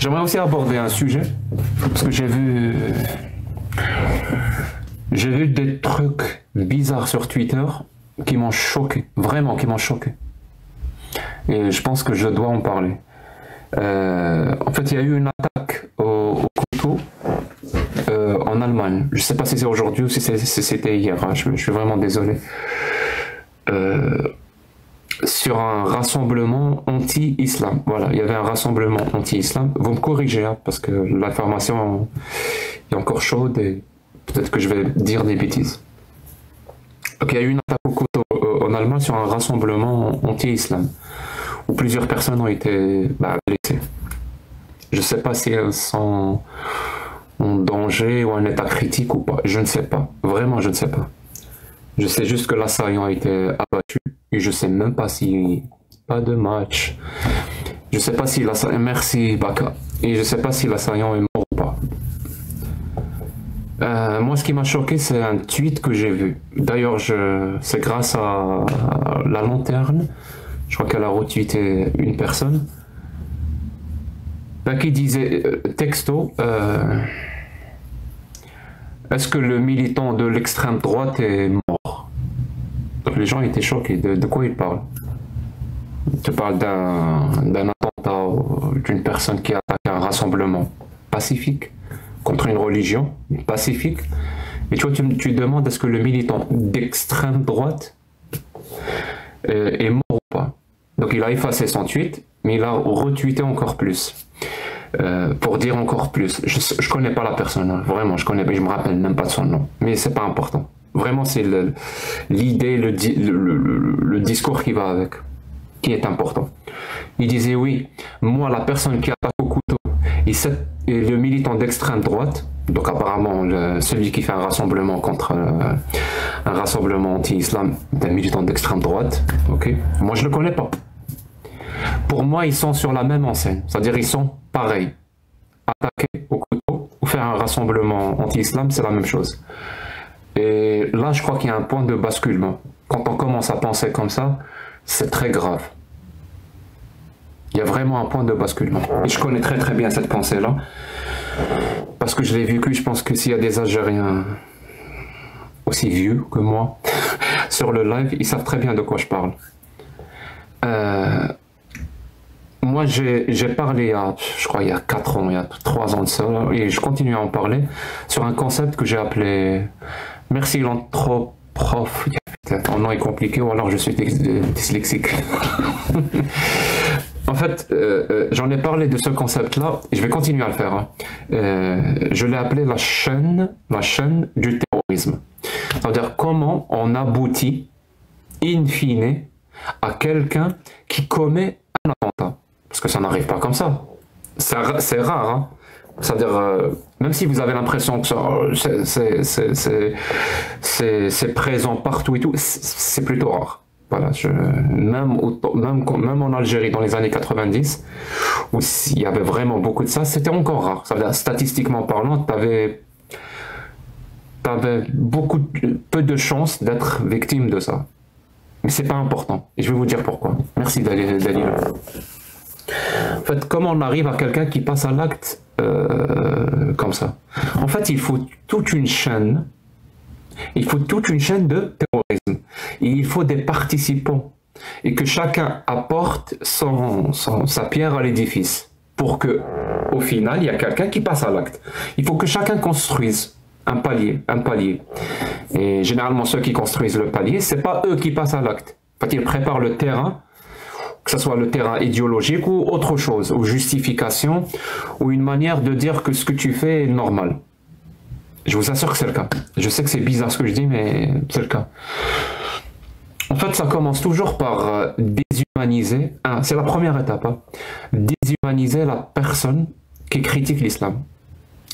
J'aimerais aussi aborder un sujet, parce que j'ai vu des trucs bizarres sur Twitter qui m'ont choqué, vraiment qui m'ont choqué. Et je pense que je dois en parler. En fait, il y a eu une attaque au couteau en Allemagne. Je ne sais pas si c'est aujourd'hui ou si c'était hier, hein. Je suis vraiment désolé. Sur un rassemblement anti-islam. Voilà, il y avait un rassemblement anti-islam. Vous me corrigez, hein, parce que l'information est encore chaude et peut-être que je vais dire des bêtises. Donc il y a eu une attaque au couteau en Allemagne sur un rassemblement anti-islam, où plusieurs personnes ont été blessées. Je ne sais pas si elles sont en danger ou en état critique ou pas. Je ne sais pas. Vraiment, je ne sais pas. Je sais juste que l'assaillant a été abattu et je sais même pas si... Pas de match. Je sais pas si l'assaillant... Merci Baka. Et je sais pas si l'assaillant est mort ou pas. Moi, ce qui m'a choqué, c'est un tweet que j'ai vu. D'ailleurs, c'est grâce à la lanterne. Je crois qu'elle a retweeté une personne. Qui disait, texto... Est-ce que le militant de l'extrême droite est mort? Donc les gens étaient choqués. De quoi il parle? Tu parles d'un attentat d'une personne qui a attaqué un rassemblement pacifique contre une religion pacifique. Et tu demandes est-ce que le militant d'extrême droite est mort ou pas? Donc il a effacé son tweet, mais il a retweeté encore plus. Pour dire encore plus. Je connais pas la personne, hein. Vraiment, je me rappelle même pas de son nom. Mais c'est pas important. Vraiment, c'est l'idée, le discours qui va avec, qui est important. Il disait oui, moi, la personne qui attaque au couteau, et le militant d'extrême droite, donc apparemment celui qui fait un rassemblement contre un rassemblement anti-islam d'un militant d'extrême droite, ok. Moi, je le connais pas. Pour moi, ils sont sur la même enseigne, c'est-à-dire ils sont pareils. Attaquer au couteau ou faire un rassemblement anti-islam, c'est la même chose. Et là, je crois qu'il y a un point de basculement. Quand on commence à penser comme ça, c'est très grave. Il y a vraiment un point de basculement. Et je connais très très bien cette pensée-là, parce que je l'ai vécu. Je pense que s'il y a des Algériens aussi vieux que moi sur le live, ils savent très bien de quoi je parle. Moi, j'ai parlé, je crois, il y a 4 ans, il y a 3 ans de ça, et je continue à en parler, sur un concept que j'ai appelé « Merci l'anthroprof ». Mon nom est compliqué, ou alors je suis dyslexique. En fait, j'en ai parlé de ce concept-là, et je vais continuer à le faire. Hein. Je l'ai appelé la chaîne du terrorisme. C'est-à-dire comment on aboutit, in fine, à quelqu'un qui commet un attentat. Parce que ça n'arrive pas comme ça. C'est rare. Hein. C'est-à-dire, même si vous avez l'impression que c'est présent partout et tout, c'est plutôt rare. Voilà, même en Algérie dans les années 90, où il y avait vraiment beaucoup de ça, c'était encore rare. C'est-à-dire, statistiquement parlant, tu avais peu de chances d'être victime de ça. Mais c'est pas important. Et je vais vous dire pourquoi. Merci Daniel. En fait, comment on arrive à quelqu'un qui passe à l'acte comme ça? En fait, il faut toute une chaîne. Il faut toute une chaîne de terrorisme. Et il faut des participants. Et que chacun apporte sa pierre à l'édifice. Pour que, au final, il y a quelqu'un qui passe à l'acte. Il faut que chacun construise un palier. Et généralement, ceux qui construisent le palier, c'est pas eux qui passent à l'acte. En fait, ils préparent le terrain, que ce soit le terrain idéologique ou autre chose, ou justification, ou une manière de dire que ce que tu fais est normal. Je vous assure que c'est le cas. Je sais que c'est bizarre ce que je dis, mais c'est le cas. En fait, ça commence toujours par déshumaniser, c'est la première étape, hein, déshumaniser la personne qui critique l'islam.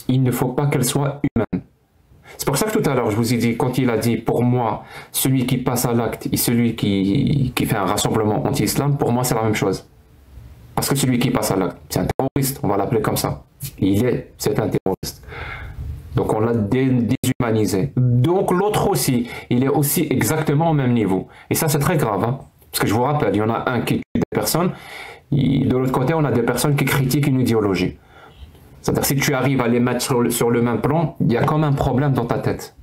Il ne faut pas qu'elle soit humaine. C'est pour ça que tout à l'heure, je vous ai dit, quand il a dit, pour moi, celui qui passe à l'acte et celui qui fait un rassemblement anti-islam, pour moi, c'est la même chose. Parce que celui qui passe à l'acte, c'est un terroriste, on va l'appeler comme ça. C'est un terroriste. Donc on l'a déshumanisé. Donc l'autre aussi, il est aussi exactement au même niveau. Et ça, c'est très grave, hein, parce que je vous rappelle, il y en a un qui tue des personnes, et de l'autre côté, on a des personnes qui critiquent une idéologie. C'est-à-dire si tu arrives à les mettre sur le même plan, il y a comme un problème dans ta tête.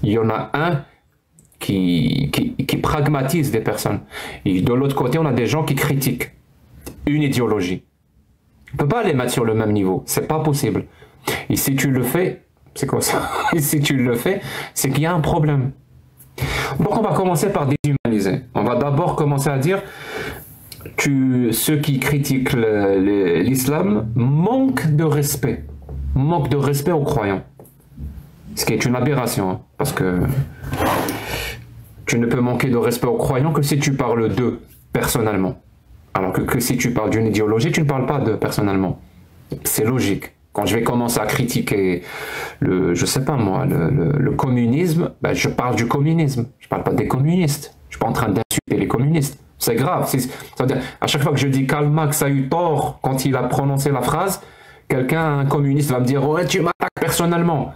Il y en a un qui pragmatise des personnes. Et de l'autre côté, on a des gens qui critiquent une idéologie. On ne peut pas les mettre sur le même niveau. C'est pas possible. Et si tu le fais, c'est quoi ça? Et si tu le fais, c'est qu'il y a un problème. Donc on va commencer par déshumaniser. On va d'abord commencer à dire ceux qui critiquent l'islam manquent de respect. Manquent de respect aux croyants. Ce qui est une aberration. Hein, parce que tu ne peux manquer de respect aux croyants que si tu parles d'eux personnellement. Alors que si tu parles d'une idéologie, tu ne parles pas d'eux personnellement. C'est logique. Quand je vais commencer à critiquer je sais pas moi, le communisme, ben je parle du communisme. Je parle pas des communistes. Je suis pas en train d'insulter les communistes. C'est grave. C'est-à-dire, à chaque fois que je dis Karl Marx a eu tort quand il a prononcé la phrase, un communiste va me dire ouais, tu m'attaques personnellement.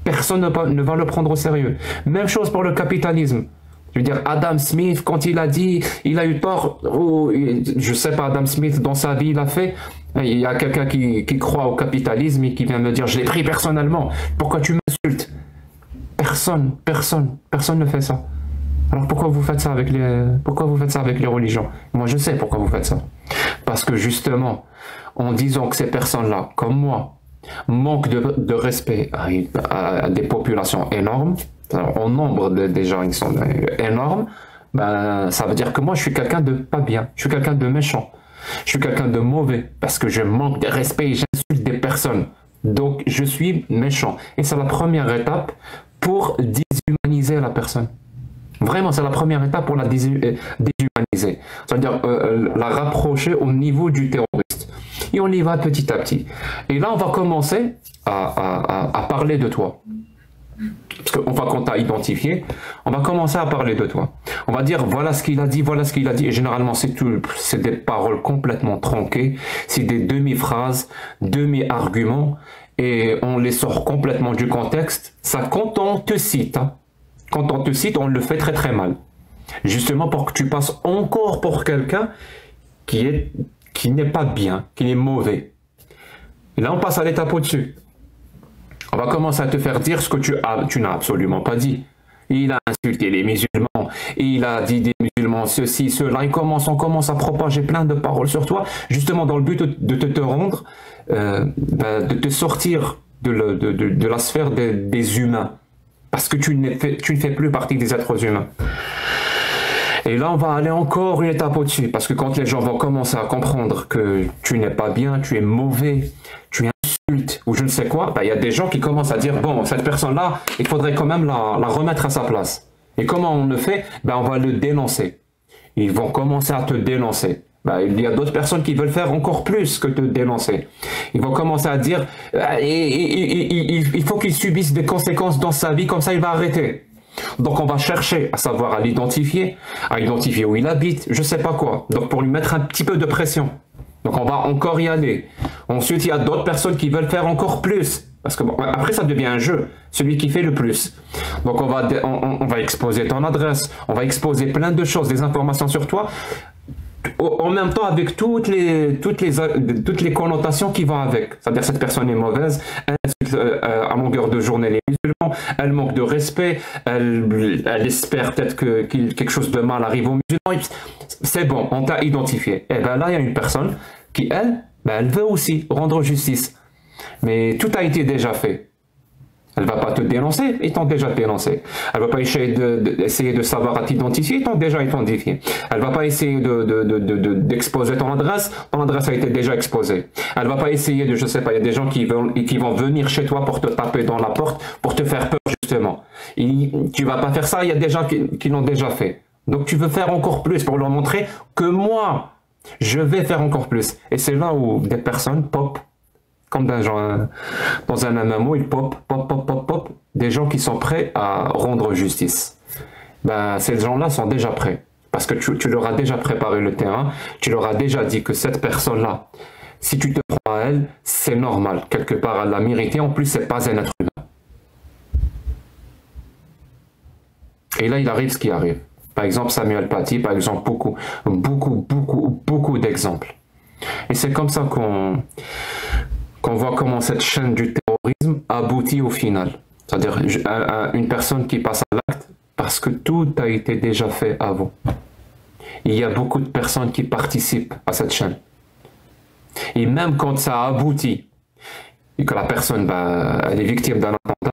Personne ne va le prendre au sérieux. Même chose pour le capitalisme. Je veux dire, Adam Smith, quand il a dit, il a eu tort, ou je sais pas, Adam Smith, dans sa vie, il a fait, il y a quelqu'un qui croit au capitalisme et qui vient me dire, je l'ai pris personnellement, pourquoi tu m'insultes? Personne ne fait ça. Alors pourquoi vous faites ça avec les religions? Moi, je sais pourquoi vous faites ça. Parce que justement, en disant que ces personnes-là, comme moi, manquent de respect à des populations énormes, en nombre des gens qui sont énormes, ben, ça veut dire que moi je suis quelqu'un de pas bien, je suis quelqu'un de méchant, je suis quelqu'un de mauvais, parce que je manque de respect et j'insulte des personnes. Donc je suis méchant. Et c'est la première étape pour déshumaniser la personne. Vraiment, c'est la première étape pour la déshumaniser. C'est-à-dire la rapprocher au niveau du terroriste. Et on y va petit à petit. Et là, on va commencer à parler de toi. Parce qu'une fois qu'on t'a identifié, on va commencer à parler de toi. On va dire voilà ce qu'il a dit, voilà ce qu'il a dit. Et généralement, c'est des paroles complètement tronquées, c'est des demi-phrases, demi-arguments, et on les sort complètement du contexte. Ça, quand on te cite, hein, quand on te cite, on le fait très très mal. Justement pour que tu passes encore pour quelqu'un qui n'est pas bien, qui est mauvais. Et là, on passe à l'étape au-dessus. On va commencer à te faire dire ce que tu n'as absolument pas dit. Il a insulté les musulmans, il a dit des musulmans ceci, cela, on commence à propager plein de paroles sur toi, justement dans le but de te rendre, de te sortir de la sphère des humains, parce que tu ne fais plus partie des êtres humains. Et là, on va aller encore une étape au-dessus, parce que quand les gens vont commencer à comprendre que tu n'es pas bien, tu es mauvais, tu insultes, ou je ne sais quoi, ben, y a des gens qui commencent à dire, bon, cette personne-là, il faudrait quand même la remettre à sa place. Et comment on le fait? Ben, on va le dénoncer. Ils vont commencer à te dénoncer. Ben, il y a d'autres personnes qui veulent faire encore plus que te dénoncer. Ils vont commencer à dire, il faut qu'il subisse des conséquences dans sa vie, comme ça il va arrêter. Donc on va chercher à savoir à identifier où il habite, je sais pas quoi. Donc pour lui mettre un petit peu de pression. Donc on va encore y aller. Ensuite il y a d'autres personnes qui veulent faire encore plus. Parce que bon, après ça devient un jeu, celui qui fait le plus. Donc on va exposer ton adresse, on va exposer plein de choses, des informations sur toi, en même temps avec toutes les connotations qui vont avec. C'est-à-dire cette personne est mauvaise, elle insulte à longueur de journée les musulmans, elle manque de respect, elle espère peut-être que quelque chose de mal arrive aux musulmans. C'est bon, on t'a identifié. Et bien là, il y a une personne qui, elle veut aussi rendre justice. Mais tout a été déjà fait. Elle ne va pas te dénoncer, ils t'ont déjà dénoncé. Elle ne va pas essayer de savoir à t'identifier, ils t'ont déjà identifié. Elle ne va pas essayer d'exposer ton adresse a été déjà exposée. Elle ne va pas essayer je sais pas, il y a des gens qui vont venir chez toi pour te taper dans la porte, pour te faire peur justement. Tu ne vas pas faire ça, il y a des gens qui l'ont déjà fait. Donc tu veux faire encore plus pour leur montrer que moi, je vais faire encore plus. Et c'est là où des personnes pop, comme dans un MMO, ils pop, des gens qui sont prêts à rendre justice. Ben, ces gens-là sont déjà prêts. Parce que tu leur as déjà préparé le terrain, tu leur as déjà dit que cette personne-là, si tu te prends à elle, c'est normal. Quelque part, elle l'a mérité. En plus, c'est pas un être humain. Et là, il arrive ce qui arrive. Par exemple, Samuel Paty, par exemple, beaucoup d'exemples. Et c'est comme ça qu'on qu'on voit comment cette chaîne du terrorisme aboutit au final. C'est-à-dire une personne qui passe à l'acte parce que tout a été déjà fait avant. Il y a beaucoup de personnes qui participent à cette chaîne. Et même quand ça aboutit et que la personne elle est victime d'un attentat,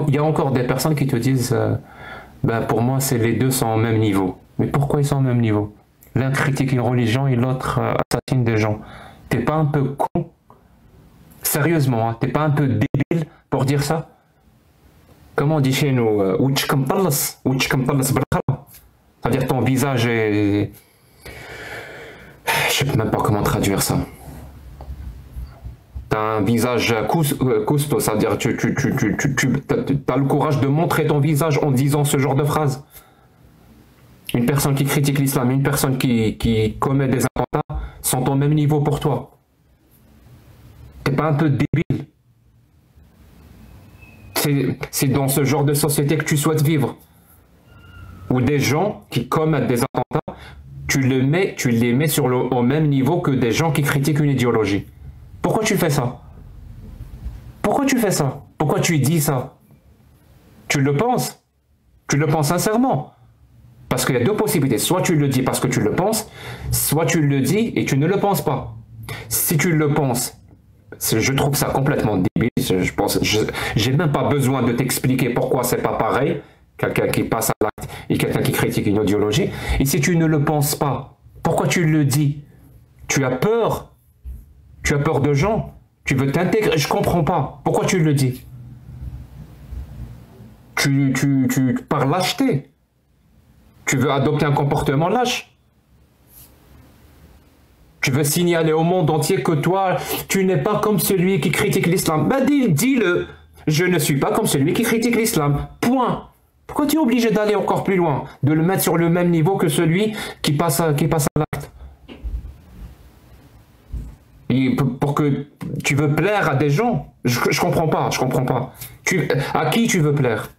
il y a encore des personnes qui te disent pour moi, les deux sont au même niveau. Mais pourquoi ils sont au même niveau? L'un critique une religion et l'autre assassine des gens. T'es pas un peu con? Sérieusement, hein, t'es pas un peu débile pour dire ça? Comment on dit chez nous? C'est-à-dire ton visage est... Je sais même pas comment traduire ça. T'as un visage costaud, c'est-à-dire tu as le courage de montrer ton visage en disant ce genre de phrase. Une personne qui critique l'islam, une personne qui commet des attentats sont au même niveau pour toi. T'es pas un peu débile? C'est dans ce genre de société que tu souhaites vivre. Où des gens qui commettent des attentats, tu les mets au même niveau que des gens qui critiquent une idéologie. Pourquoi tu fais ça? Pourquoi tu fais ça? Pourquoi tu dis ça? Tu le penses? Tu le penses sincèrement? Parce qu'il y a deux possibilités. Soit tu le dis parce que tu le penses, soit tu le dis et tu ne le penses pas. Si tu le penses, je trouve ça complètement débile. J'ai même pas besoin de t'expliquer pourquoi c'est pas pareil. Quelqu'un qui passe à l'acte et quelqu'un qui critique une idéologie. Et si tu ne le penses pas, pourquoi tu le dis? Tu as peur? Tu as peur de gens? Tu veux t'intégrer? Je comprends pas. Pourquoi tu le dis? Par lâcheté. Tu veux adopter un comportement lâche. Tu veux signaler au monde entier que toi, tu n'es pas comme celui qui critique l'islam. Ben dis-le. Je ne suis pas comme celui qui critique l'islam. Point. Pourquoi tu es obligé d'aller encore plus loin? De le mettre sur le même niveau que celui qui passe à l'acte? Pour que tu veux plaire à des gens? Je comprends pas, je comprends pas. À qui tu veux plaire?